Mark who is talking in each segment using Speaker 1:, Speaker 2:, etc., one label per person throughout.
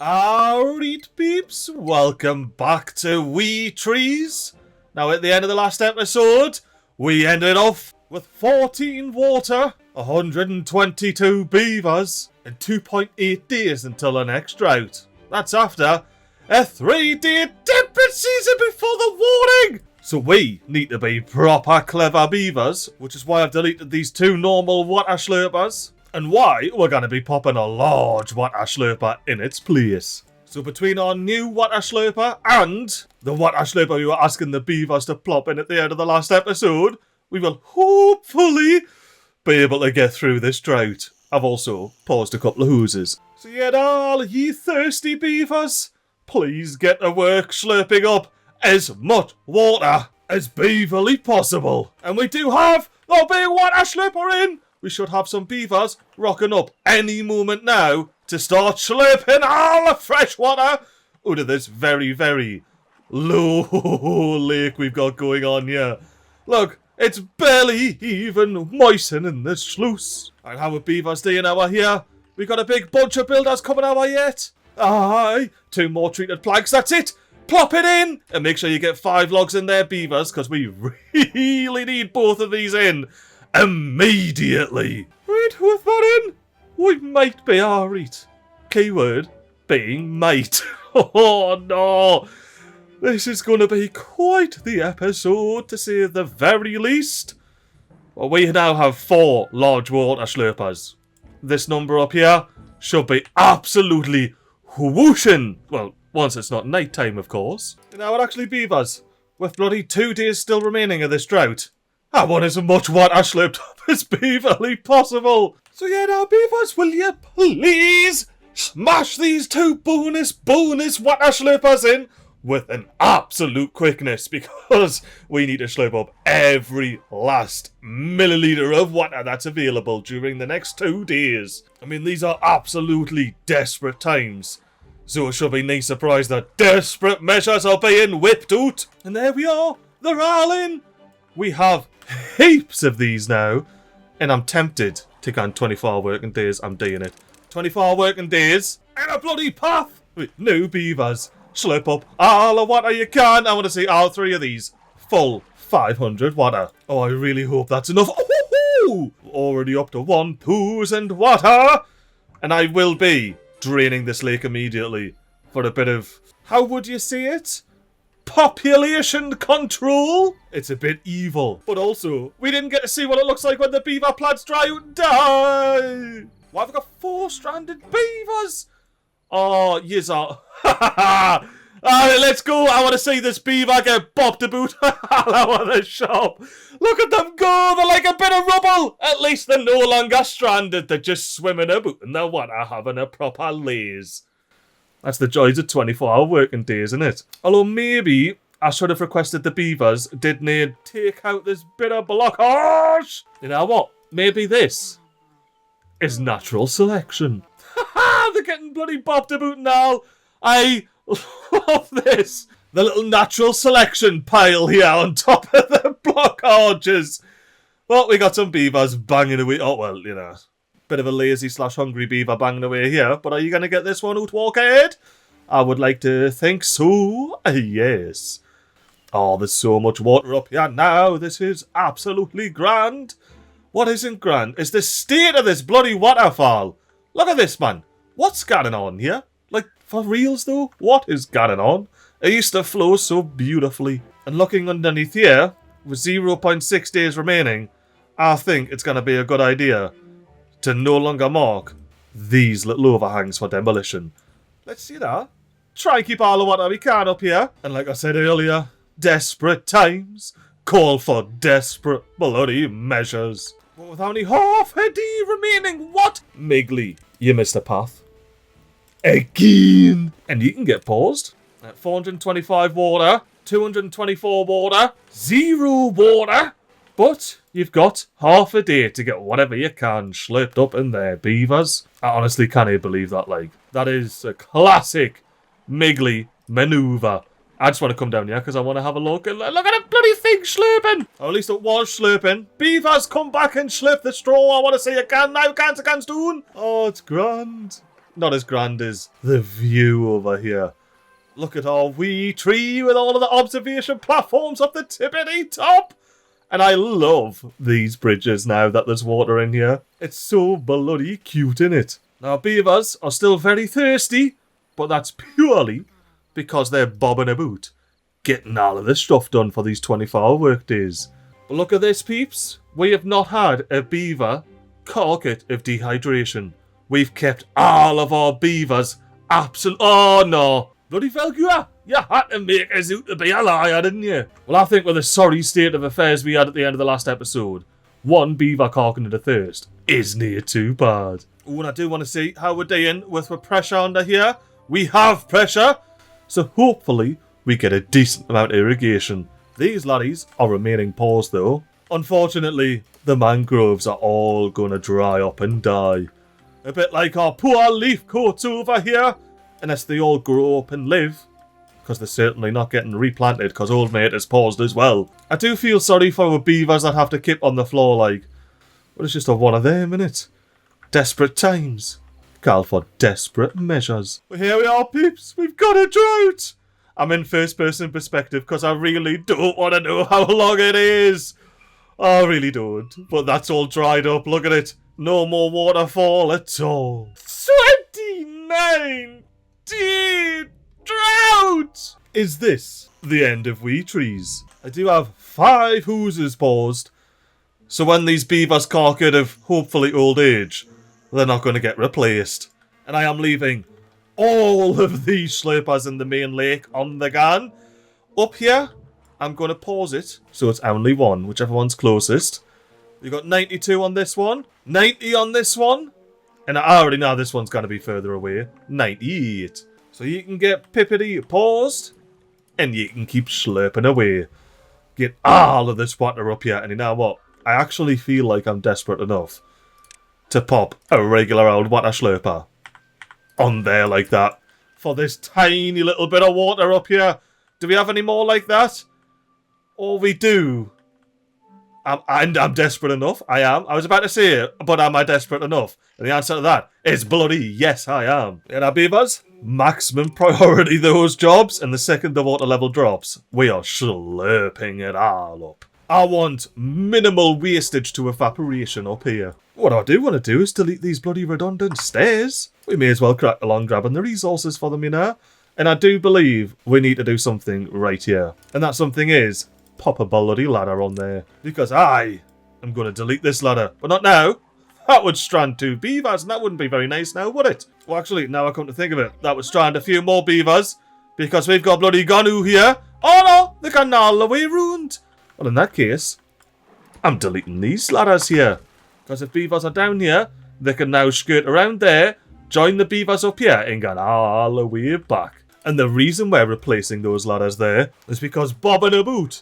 Speaker 1: Alright peeps, welcome back to Wee Trees. Now at the end of the last episode, we ended off with 14 water, 122 beavers, and 2.8 days until the next drought. That's after a 3-day temperate season before the warning! So we need to be proper clever beavers, which is why I've deleted these two normal water slurpers. And why we're going to be popping a large water slurper in its place. So between our new water slurper and the water slurper we were asking the beavers to plop in at the end of the last episode, we will hopefully be able to get through this drought. I've also paused a couple of hoses. So yet all ye thirsty beavers, please get to work slurping up as much water as beaverly possible. And we do have the big water slurper in. We should have some beavers rocking up any moment now to start slurping all the fresh water out of this very, very low lake we've got going on here. Look, it's barely even moistening the sluice. And how are beavers doing over here? We got a big bunch of builders coming over yet. Aye, 2 more treated planks, that's it. Plop it in and make sure you get 5 logs in there, beavers, because we really need both of these in immediately. Right, with that in, we might be alright. Keyword being might. Oh no, this is going to be quite the episode to say the very least. Well, we now have 4 large water slurpers. This number up here should be absolutely whooshing. Well, once it's not night time, of course. Now we're actually beavers, with bloody 2 days still remaining of this drought. I want as much water slurped up as beaverly possible. So yeah, now beavers, will you please smash these 2 bonus water slurpers in with an absolute quickness, because we need to slurp up every last milliliter of water that's available during the next 2 days. I mean, these are absolutely desperate times. So it should be no surprise that desperate measures are being whipped out. And there we are, they're all in. We have heaps of these now, and I'm tempted to go on 24 working days. I'm doing it. 24 working days and a bloody path with new beavers. Slurp up all the water you can. I want to see all 3 of these full 500 water. Oh, I really hope that's enough. Oh, already up to 1,000 water, and I will be draining this lake immediately for a bit of, how would you say it? Population control? It's a bit evil. But also, we didn't get to see what it looks like when the beaver plants dry out and die. Why have we got 4 stranded beavers? Oh, yes, are. Alright, let's go. I want to see this beaver get bopped about all over the shop. Look at them go. They're like a bit of rubble. At least they're no longer stranded. They're just swimming about in the water having a proper laze. That's the joys of 24-hour working days, isn't it? Although maybe I should have requested the beavers didn't take out this bit of blockage. You know what? Maybe this is natural selection. They're getting bloody bopped about now. I love this. The little natural selection pile here on top of the blockages. Well, we got some beavers banging away. Oh, well, you know. Bit of a lazy / hungry beaver banging away here, but are you going to get this one out, Walkhead? I would like to think so, yes. Oh, there's so much water up here now. This is absolutely grand. What isn't grand is the state of this bloody waterfall. Look at this, man. What's going on here? Like, for reals though? What is going on? It used to flow so beautifully. And looking underneath here, with 0.6 days remaining, I think it's going to be a good idea to no longer mark these little overhangs for demolition. Let's see that. Try and keep all the water we can up here. And like I said earlier, desperate times call for desperate bloody measures. But with only half a day remaining, what? MiGly, you missed a path. Again. And you can get paused. At 425 water, 224 water, 0 water. But you've got half a day to get whatever you can slurped up in there, beavers. I honestly can't believe that, like. That is a classic MiGly manoeuvre. I just want to come down here because I want to have a look. And look at the bloody thing slurping. Or at least it was slurping. Beavers, come back and slurp the straw. I want to see you can now. Cans doing. Oh, it's grand. not as grand as the view over here. Look at our wee tree with all of the observation platforms up the tippity top. And I love these bridges now that there's water in here. It's so bloody cute, innit? Now, beavers are still very thirsty, but that's purely because they're bobbing about, getting all of this stuff done for these 24-hour work days. But look at this, peeps. We have not had a beaver carcass of dehydration. We've kept all of our beavers absolute. Oh no! Bloody Velgua! You had to make us out to be a liar, didn't you? Well, I think with the sorry state of affairs we had at the end of the last episode, one beaver carking to thirst is near too bad. Oh, and I do want to see how we're doing with the pressure under here. We have pressure, so hopefully we get a decent amount of irrigation. These laddies are remaining paused though. Unfortunately, the mangroves are all going to dry up and die. A bit like our poor leaf coats over here. Unless they all grow up and live. Because they're certainly not getting replanted because old mate is paused as well. I do feel sorry for the beavers that have to keep on the floor like. But it's just a one of them, innit? Desperate times call for desperate measures. Well, here we are, peeps. We've got a drought. I'm in first person perspective because I really don't want to know how long it is. I really don't. But that's all dried up. Look at it. No more waterfall at all. 29 day drought! Is this the end of wee trees? I do have 5 hooses paused. So when these beavers carked of hopefully old age, they're not going to get replaced. And I am leaving all of these slurpers in the main lake on the gun. Up here, I'm going to pause it. So it's only one, whichever one's closest. We've got 92 on this one, 90 on this one. And I already know this one's going to be further away. 98. So you can get pippity paused. And you can keep slurping away. Get all of this water up here. And you know what? I actually feel like I'm desperate enough to pop a regular old water slurper on there like that. For this tiny little bit of water up here. Do we have any more like that? Oh, we do. And I'm desperate enough. I am. I was about to say it, but am I desperate enough? And the answer to that is bloody yes, I am. And our beavers, maximum priority those jobs, and the second the water level drops, we are slurping it all up. I want minimal wastage to evaporation up here. What I do want to do is delete these bloody redundant stairs. We may as well crack along grabbing the resources for them, you know. And I do believe we need to do something right here. And that something is pop a bloody ladder on there. Because I am going to delete this ladder. But not now. That would strand 2 beavers, and that wouldn't be very nice now, would it? Well, actually, now I come to think of it, that would strand a few more beavers. Because we've got bloody Gonu here. Oh no, they're gone all the way ruined. Well, in that case, I'm deleting these ladders here. Because if beavers are down here, they can now skirt around there, join the beavers up here, and go all the way back. And the reason we're replacing those ladders there is because Bobingabout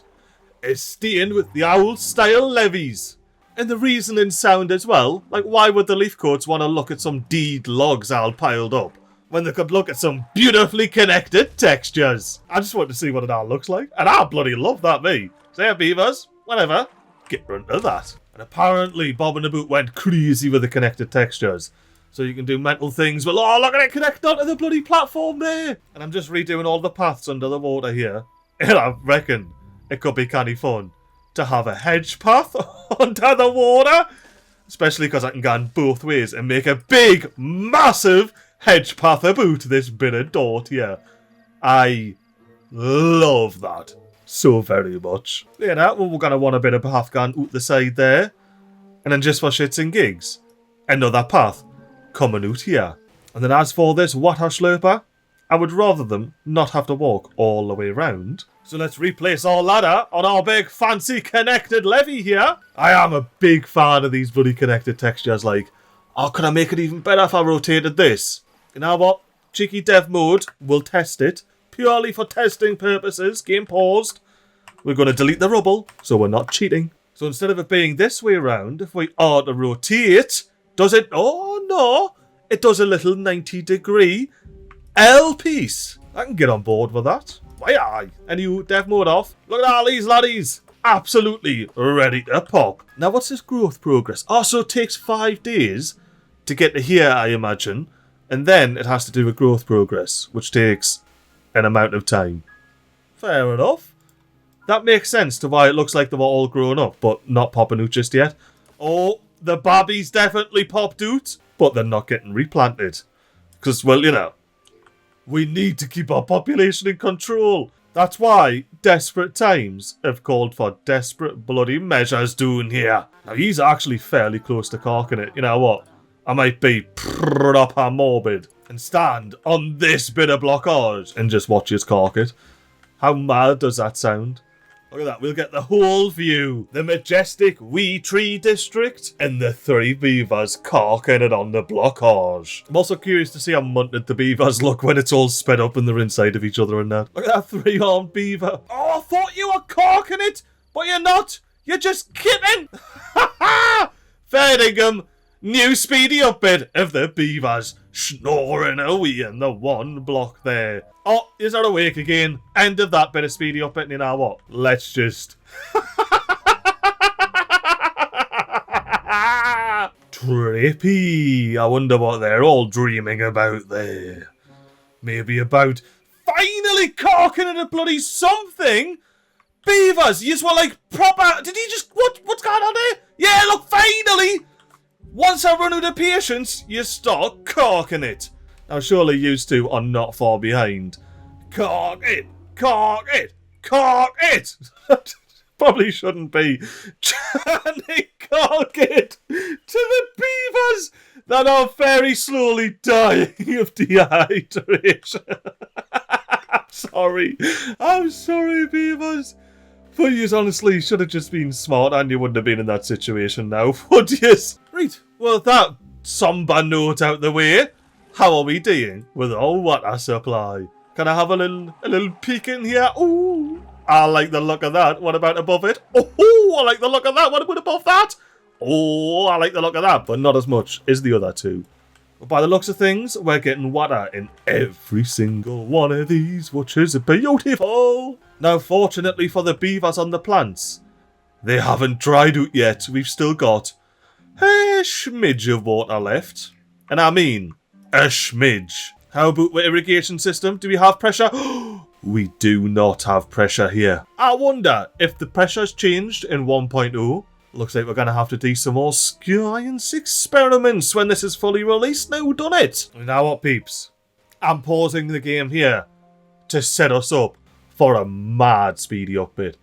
Speaker 1: is staying with the old style levees. And the reasoning sound as well, like why would the leaf coats want to look at some deed logs all piled up when they could look at some beautifully connected textures? I just want to see what it all looks like, and I bloody love that, me. So yeah, beavers, whatever, get rid of that. And apparently Bobingabout went crazy with the connected textures. So you can do mental things, well, oh, look at it connect onto the bloody platform there. And I'm just redoing all the paths under the water here. And I reckon it could be kind of fun to have a hedge path under the water. Especially because I can go in both ways and make a big, massive hedge path about this bit of dirt here. I love that so very much. Yeah, now we're going to want a bit of path going out the side there. And then just for shits and gigs, another path coming out here. And then as for this water slurper, I would rather them not have to walk all the way around. So let's replace our ladder on our big fancy connected levee here. I am a big fan of these bloody connected textures. Like, oh, could I make it even better if I rotated this? You know what? Cheeky dev mode, we'll test it. Purely for testing purposes, game paused. We're going to delete the rubble, so we're not cheating. So instead of it being this way around, if we are to rotate, does it? Oh no, it does a little 90-degree L piece. I can get on board with that. Why aye? And you dev mode off. Look at all these laddies. Absolutely ready to pop. Now what's this growth progress? Oh, so it takes 5 days to get to here, I imagine. And then it has to do with growth progress, which takes an amount of time. Fair enough. That makes sense to why it looks like they were all grown up, but not popping out just yet. Oh, the babbies definitely popped out, but they're not getting replanted. Because, well, you know, we need to keep our population in control. That's why desperate times have called for desperate bloody measures down here. Now, he's actually fairly close to corking it. You know what? I might be proper morbid and stand on this bit of blockage and just watch us cork it. How mad does that sound? Look at that, we'll get the whole view. The majestic wee tree district and the 3 beavers corking it on the blockage. I'm also curious to see how munted the beavers look when it's all sped up and they're inside of each other and that. Look at that 3-armed beaver. Oh, I thought you were corking it, but you're not. You're just kidding. Ha ha! Fair dinkum. New speedy up bit of the beavers snoring away in the one block there. Oh, is that awake again? End of that bit of speedy up bit, and you know what? Let's just... Trippy. I wonder what they're all dreaming about there. Maybe about finally corking at a bloody something? Beavers, you just want like proper... Did he just... What's going on there? Yeah, look, finally! Once I run out of patience, you start corking it. Now, surely you two are not far behind. Cork it! Cork it! Cork it! Probably shouldn't be trying to cork it to the beavers that are very slowly dying of dehydration. I'm sorry, beavers. But you honestly should have just been smart and you wouldn't have been in that situation now, would you? Right, well, that somber note out the way, how are we doing with our water supply? Can I have a little peek in here? Ooh, I like the look of that. What about above it? Oh, I like the look of that. What about above that? Oh, I like the look of that, but not as much as the other two. But by the looks of things, we're getting water in every single one of these, which is beautiful. Now, fortunately for the beavers on the plants, they haven't dried out yet. We've still got a smidge of water left. And I mean, a smidge. How about the irrigation system? Do we have pressure? We do not have pressure here. I wonder if the pressure's changed in 1.0. Looks like we're going to have to do some more science experiments when this is fully released now, done it? Now what, peeps? I'm pausing the game here to set us up for a mad speedy up bit.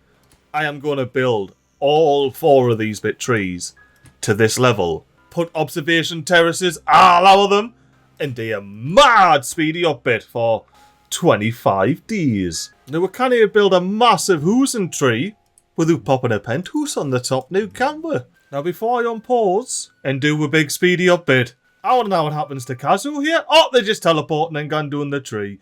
Speaker 1: I am going to build all 4 of these bit trees to this level. Put observation terraces all over them and do a mad speedy up bit for 25 days. Now we can't even build a massive hoosing tree without popping a penthouse on the top now, can we? Now before I unpause and do a big speedy up bit, I want to know what happens to Kazu here. Oh, they're just teleporting and gone doing the tree.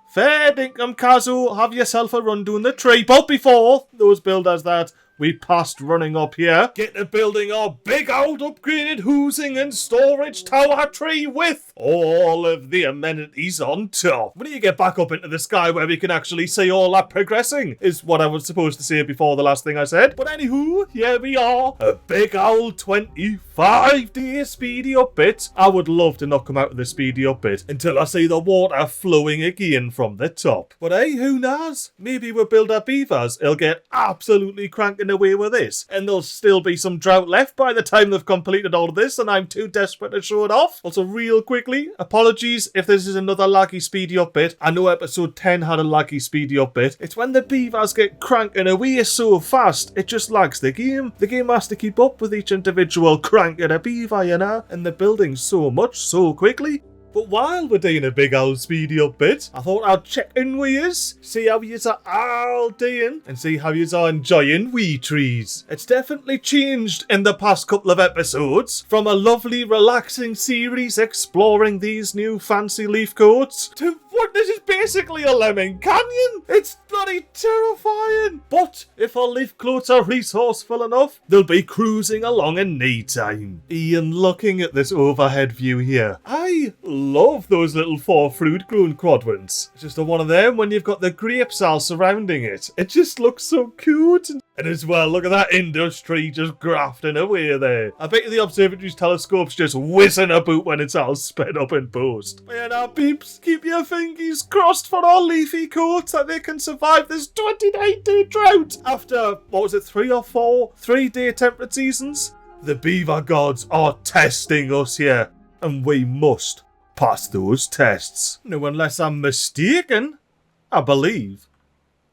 Speaker 1: Fair dinkum, Kazu, have yourself a run doing the tree. But before those builders that we passed running up here, get to building our big old upgraded housing and storage tower tree with all of the amenities on top. When do you get back up into the sky where we can actually see all that progressing, is what I was supposed to say before the last thing I said. But anywho, here we are. A big old 25-day speedy up bit. I would love to not come out of the speedy up bit until I see the water flowing again from the top. But hey, who knows? Maybe we'll build our beavers. It'll get absolutely cranking away with this, and there'll still be some drought left by the time they've completed all of this, and I'm too desperate to show it off. Also, real quickly, apologies if this is another laggy speedy up bit. I know episode 10 had a laggy speedy up bit. It's when the beavers get cranking away so fast, it just lags the game. The game has to keep up with each individual crank of a beaver, you know, and they're building so much so quickly. But while we're doing a big old speedy up bit, I thought I'd check in with yous, see how yous are all doing, and see how yous are enjoying wee trees. It's definitely changed in the past couple of episodes, from a lovely relaxing series exploring these new fancy leaf coats, to what this is basically a lemon canyon. It's bloody terrifying. But if our leaf coats are resourceful enough, they'll be cruising along in no time. Ian, looking at this overhead view here, I love those little 4 fruit grown quadrants. It's just a one of them when you've got the grapes all surrounding it. It just looks so cute. And as well, look at that industry just grafting away there. I bet you the observatory's telescope's just whizzing about when it's all sped up in post. Yeah, now peeps, keep your fingers crossed for our leafy coats that they can survive this 29-day drought. After, what was it, 3 or 4 3-day temperate seasons? The beaver gods are testing us here. And we must pass those tests. No, unless I'm mistaken, I believe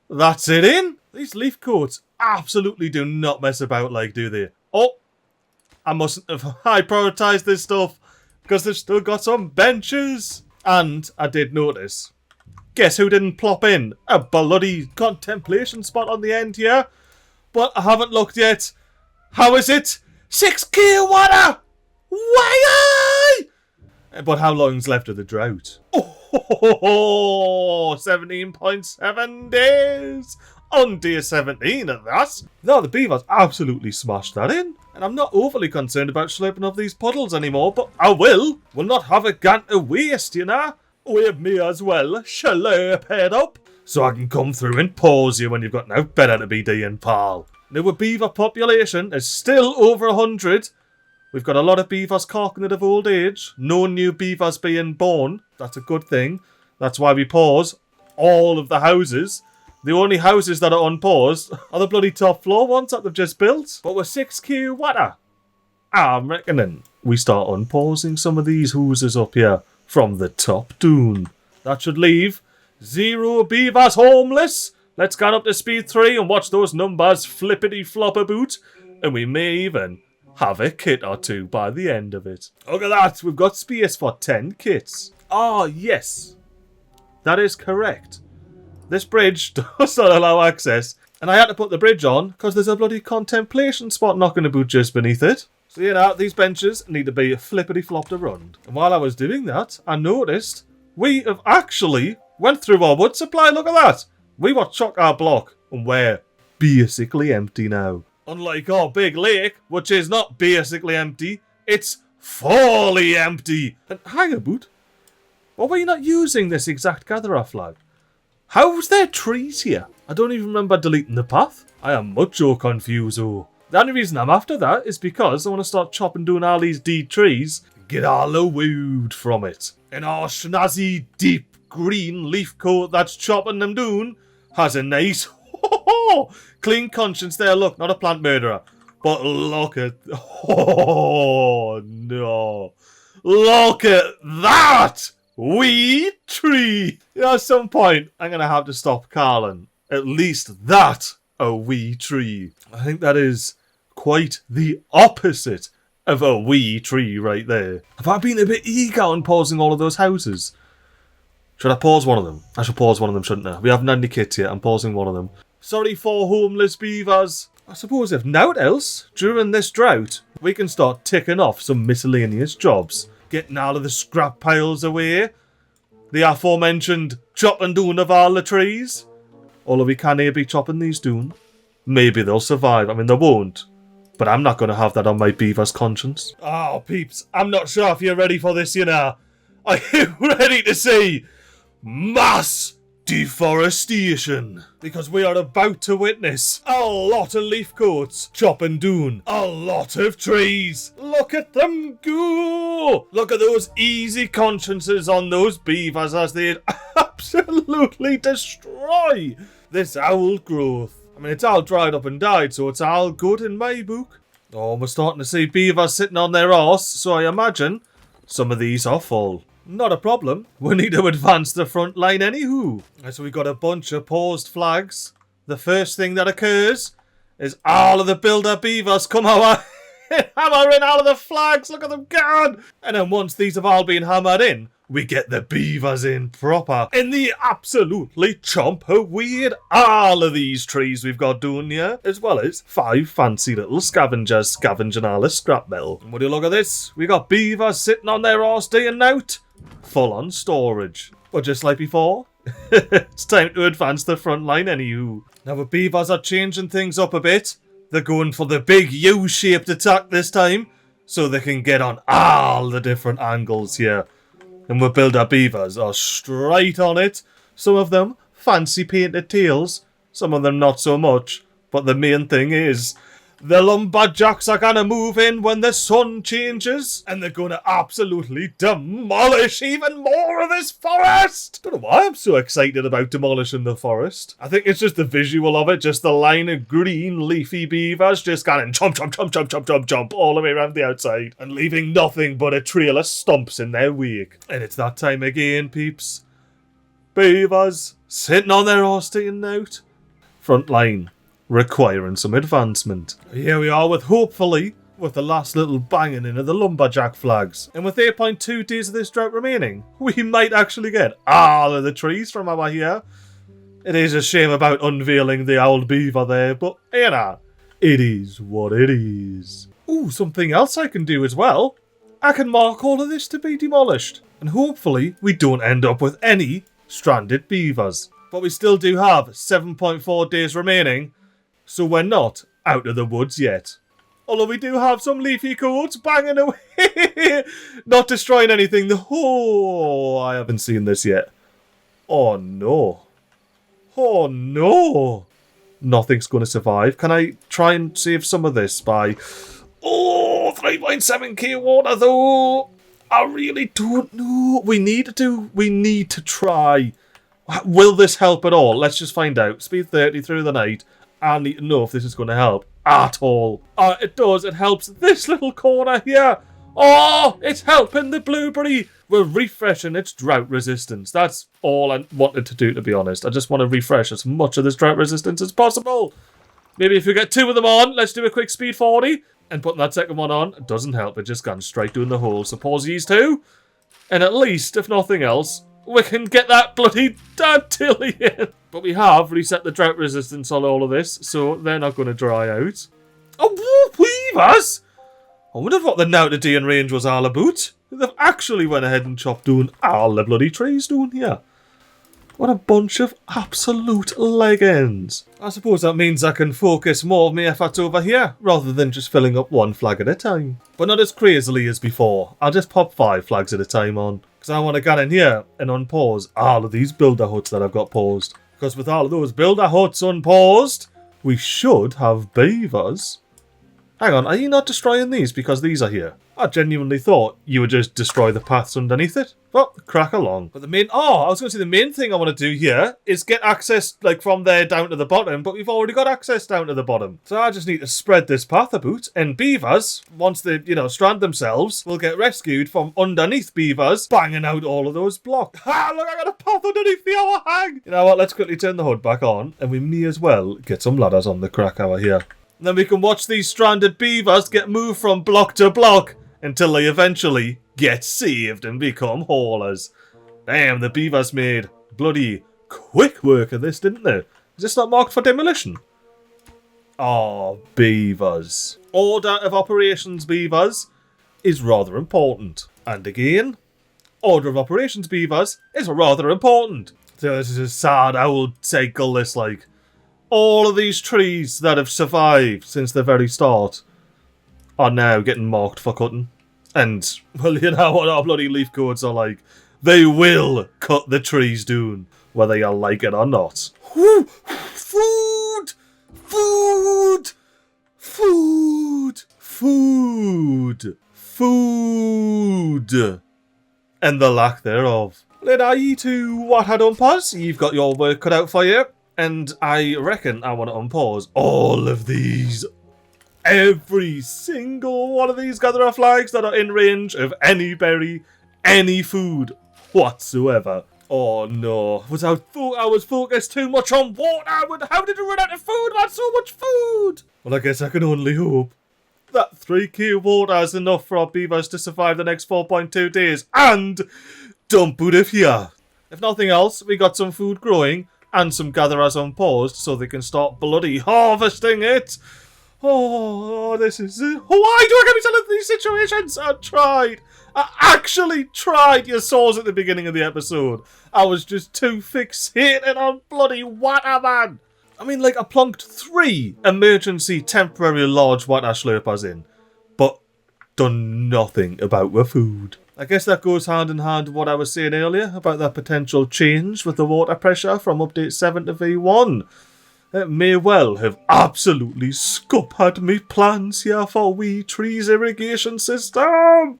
Speaker 1: that's it in. These leaf coats absolutely do not mess about like, do they? Oh, I mustn't have high prioritised this stuff because they've still got some benches. And I did notice, guess who didn't plop in? A bloody contemplation spot on the end here. But I haven't looked yet. How is it? 6k water! Why? But how long's left of the drought? Oh, 17.7 days! On day 17 at that. No, the beavers absolutely smashed that in. And I'm not overly concerned about slurping up these puddles anymore, but I will. We'll not have a gant to waste, you know. We have me as well, slurp head up. So I can come through and pause you when you've got no better to be doing, pal. Now, the beaver population is still over 100. We've got a lot of beavers carking it of old age. No new beavers being born. That's a good thing. That's why we pause all of the houses. The only houses that are unpaused are the bloody top floor ones that they've just built. But with 6k water, I'm reckoning we start unpausing some of these houses up here from the top dune. That should leave 0 beavers homeless. Let's get up to speed 3 and watch those numbers flippity flop about. And we may even have a kit or 2 by the end of it. Look at that, we've got space for 10 kits. Ah, yes, that is correct. This bridge does not allow access, and I had to put the bridge on because there's a bloody contemplation spot knocking about just beneath it. So, you know, these benches need to be flippity-flopped around. And while I was doing that, I noticed we have actually went through our wood supply. Look at that. We were chock our block, and we're basically empty now. Unlike our big lake, which is not basically empty, it's fully empty. And hang about, were we not using this exact gatherer flag? How's there trees here? I don't even remember deleting the path. I am mucho confuso. The only reason I'm after that is because I want to start chopping down all these dead trees, get all the wood from it. And our snazzy, deep green leaf coat that's chopping them down has a nice clean conscience there. Look, not a plant murderer, but look at, oh no, look at that wee tree. At some point, I'm going to have to stop calling at least that a wee tree. I think that is quite the opposite of a wee tree right there. Have I been a bit eager on pausing all of those houses? Should I pause one of them? I should pause one of them, shouldn't I? We haven't had any kits yet. I'm pausing one of them. Sorry for homeless beavers. I suppose if naught else, during this drought, we can start ticking off some miscellaneous jobs. Getting all of the scrap piles away. The aforementioned chopping down of all the trees. Although we can be chopping these down. Maybe they'll survive. I mean, they won't. But I'm not going to have that on my beaver's conscience. Oh, peeps, I'm not sure if you're ready for this, you know. Are you ready to see mass deforestation? Because we are about to witness a lot of leaf coats chopping down a lot of trees. Look at them go! Look at those easy consciences on those beavers as they absolutely destroy this old growth. I mean, it's all dried up and died, so it's all good in my book. Oh, we're starting to see beavers sitting on their arse, so I imagine some of these are full. Not a problem. We need to advance the front line anywho. So we've got a bunch of paused flags. The first thing that occurs is all of the builder beavers come over hammering all of the flags. Look at them go! And then once these have all been hammered in, we get the beavers in proper. And they absolutely chomp away at all of these trees we've got down here, as well as 5 fancy little scavengers scavenging all the scrap metal. And would you look at this? We got beavers sitting on their arse day and night. Full on storage. But just like before, it's time to advance the front line anywho. Now the beavers are changing things up a bit. They're going for the big U-shaped attack this time, so they can get on all the different angles here. And the builder beavers are straight on it. Some of them fancy painted tails, some of them not so much. But the main thing is, the lumberjacks are gonna move in when the sun changes, and they're gonna absolutely demolish even more of this forest! Don't know why I'm so excited about demolishing the forest. I think it's just the visual of it, just the line of green leafy beavers just going chomp, chomp, chomp, chomp, chomp, chomp, chomp all the way around the outside, and leaving nothing but a trail of stumps in their wake. And it's that time again, peeps. Beavers sitting on their horse taking out. Front line requiring some advancement. Here we are with, hopefully, with the last little banging in of the lumberjack flags. And with 8.2 days of this drought remaining, we might actually get all of the trees from over here. It is a shame about unveiling the old beaver there, but, you know, it is what it is. Ooh, something else I can do as well. I can mark all of this to be demolished. And hopefully we don't end up with any stranded beavers. But we still do have 7.4 days remaining, so we're not out of the woods yet. Although we do have some leafy coats banging away. Not destroying anything. Oh, I haven't seen this yet. Oh no. Oh no. Nothing's going to survive. Can I try and save some of this by... Oh, 3.7k water though. I really don't know. We need to try. Will this help at all? Let's just find out. Speed 30 through the night. I need to know if this is going to help at all. It does. It helps this little corner here. Oh, it's helping the blueberry. We're refreshing its drought resistance. That's all I wanted to do, to be honest. I just want to refresh as much of this drought resistance as possible. Maybe if we get 2 of them on, let's do a quick speed 40. And putting that second one on, it doesn't help. It just gone straight down the hole. So pause these 2. And at least, if nothing else, we can get that bloody dandelion. But we have reset the drought resistance on all of this, so they're not going to dry out. Oh, weavers! I wonder what the now to day in range was all about. They've actually went ahead and chopped down all the bloody trees down here. What a bunch of absolute leggings. I suppose that means I can focus more of my efforts over here, rather than just filling up 1 flag at a time. But not as crazily as before. I'll just pop 5 flags at a time on. Because I want to get in here and unpause all of these builder huts that I've got paused. Because with all of those builder huts unpaused, we should have beavers. Hang on, are you not destroying these because these are here? I genuinely thought you would just destroy the paths underneath it. Well, crack along. But I was going to say the main thing I want to do here is get access like from there down to the bottom, but we've already got access down to the bottom. So I just need to spread this path about, and beavers, once they, strand themselves, will get rescued from underneath beavers, banging out all of those blocks. Ha, look, I got a path underneath the overhang. You know what, let's quickly turn the hood back on, and we may as well get some ladders on the crack over here. And then we can watch these stranded beavers get moved from block to block until they eventually get saved and become haulers. Damn, the beavers made bloody quick work of this, didn't they? Is this not marked for demolition? Oh, beavers. Order of operations beavers is rather important. And again, order of operations beavers is rather important. So this is a sad old cycle, this like. All of these trees that have survived since the very start are now getting marked for cutting. And, well, you know what our bloody leaf codes are like. They will cut the trees down, whether you like it or not. Food! Food! Food! Food! Food! And the lack thereof. Let I you to what had unpause. You've got your work cut out for you. And I reckon I want to unpause all of these. Every single one of these gatherer flags that are in range of any berry, any food whatsoever. Oh no, I was focused too much on water. How did I run out of food? I had so much food. Well, I guess I can only hope that 3k water is enough for our beavers to survive the next 4.2 days and dump out of here. If nothing else, we got some food growing and some gatherers unpaused so they can start bloody harvesting it. Oh, this is... Why do I get myself into these situations? I actually tried. You saw us at the beginning of the episode. I was just too fixated on bloody water, man. I mean, like, I plunked 3 emergency temporary large water slurpers in, but done nothing about the food. I guess that goes hand in hand with what I was saying earlier about that potential change with the water pressure from update 7 to V1. It may well have absolutely scuppered me plans here for Wee Tree's irrigation system.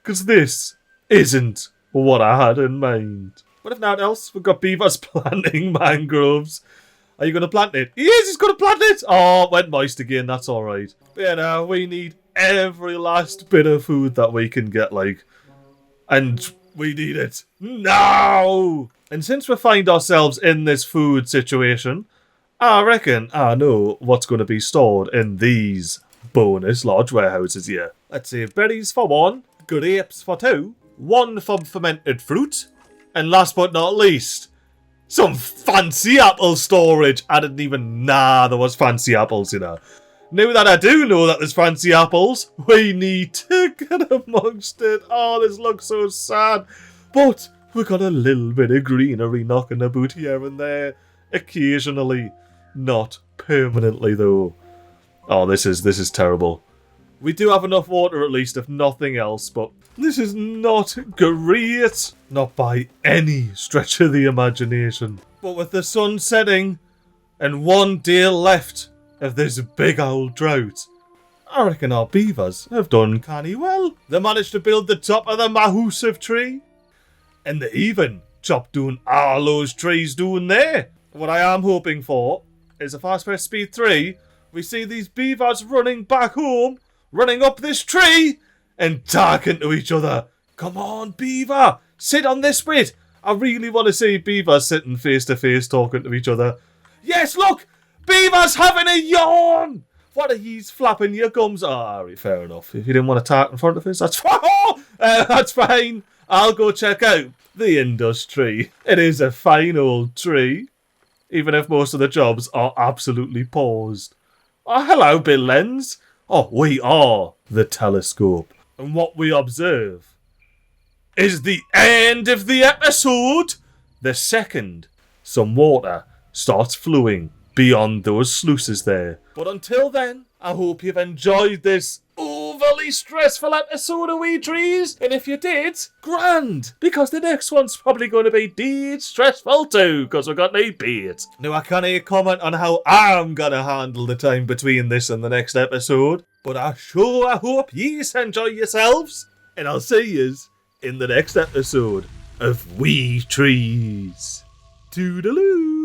Speaker 1: Because this isn't what I had in mind. But if not else, we've got Beavers planting mangroves. Are you going to plant it? He is, he's going to plant it! Oh, it went moist again, that's alright. You know, we need every last bit of food that we can get, like. And we need it now! And since we find ourselves in this food situation, I reckon I know what's going to be stored in these bonus large warehouses here. Let's see, berries for 1, grapes for 2, 1 for fermented fruit, and last but not least, some fancy apple storage. I didn't even know there was fancy apples, you know. Now that I do know that there's fancy apples, we need to get amongst it. Oh, this looks so sad. But we got a little bit of greenery knocking about here and there. Occasionally. Not permanently, though. Oh, this is terrible. We do have enough water, at least, if nothing else, but this is not great. Not by any stretch of the imagination. But with the sun setting and 1 day left of this big old drought, I reckon our beavers have done canny well. They managed to build the top of the massive tree, and they even chopped down all those trees down there. What I am hoping for is if I press speed 3, we see these beavers running back home, running up this tree, and talking to each other. Come on, beaver, sit on this bit. I really want to see beavers sitting face to face talking to each other. Yes, look, beaver's having a yawn. What are you flapping your gums? Ah, oh, fair enough. If you didn't want to talk in front of us, that's fine. That's fine. I'll go check out the industry. It is a fine old tree, even if most of the jobs are absolutely paused. Oh, hello, Bill Lens. Oh, we are the telescope. And what we observe is the end of the episode. The second some water starts flowing beyond those sluices there. But until then, I hope you've enjoyed this overly stressful episode of Wee Trees. And if you did, grand, because the next one's probably going to be deed stressful too, because we've got no beard. Now, I can't comment on how I'm going to handle the time between this and the next episode, but I sure hope yous enjoy yourselves, and I'll see yous in the next episode of Wee Trees. Toodaloo!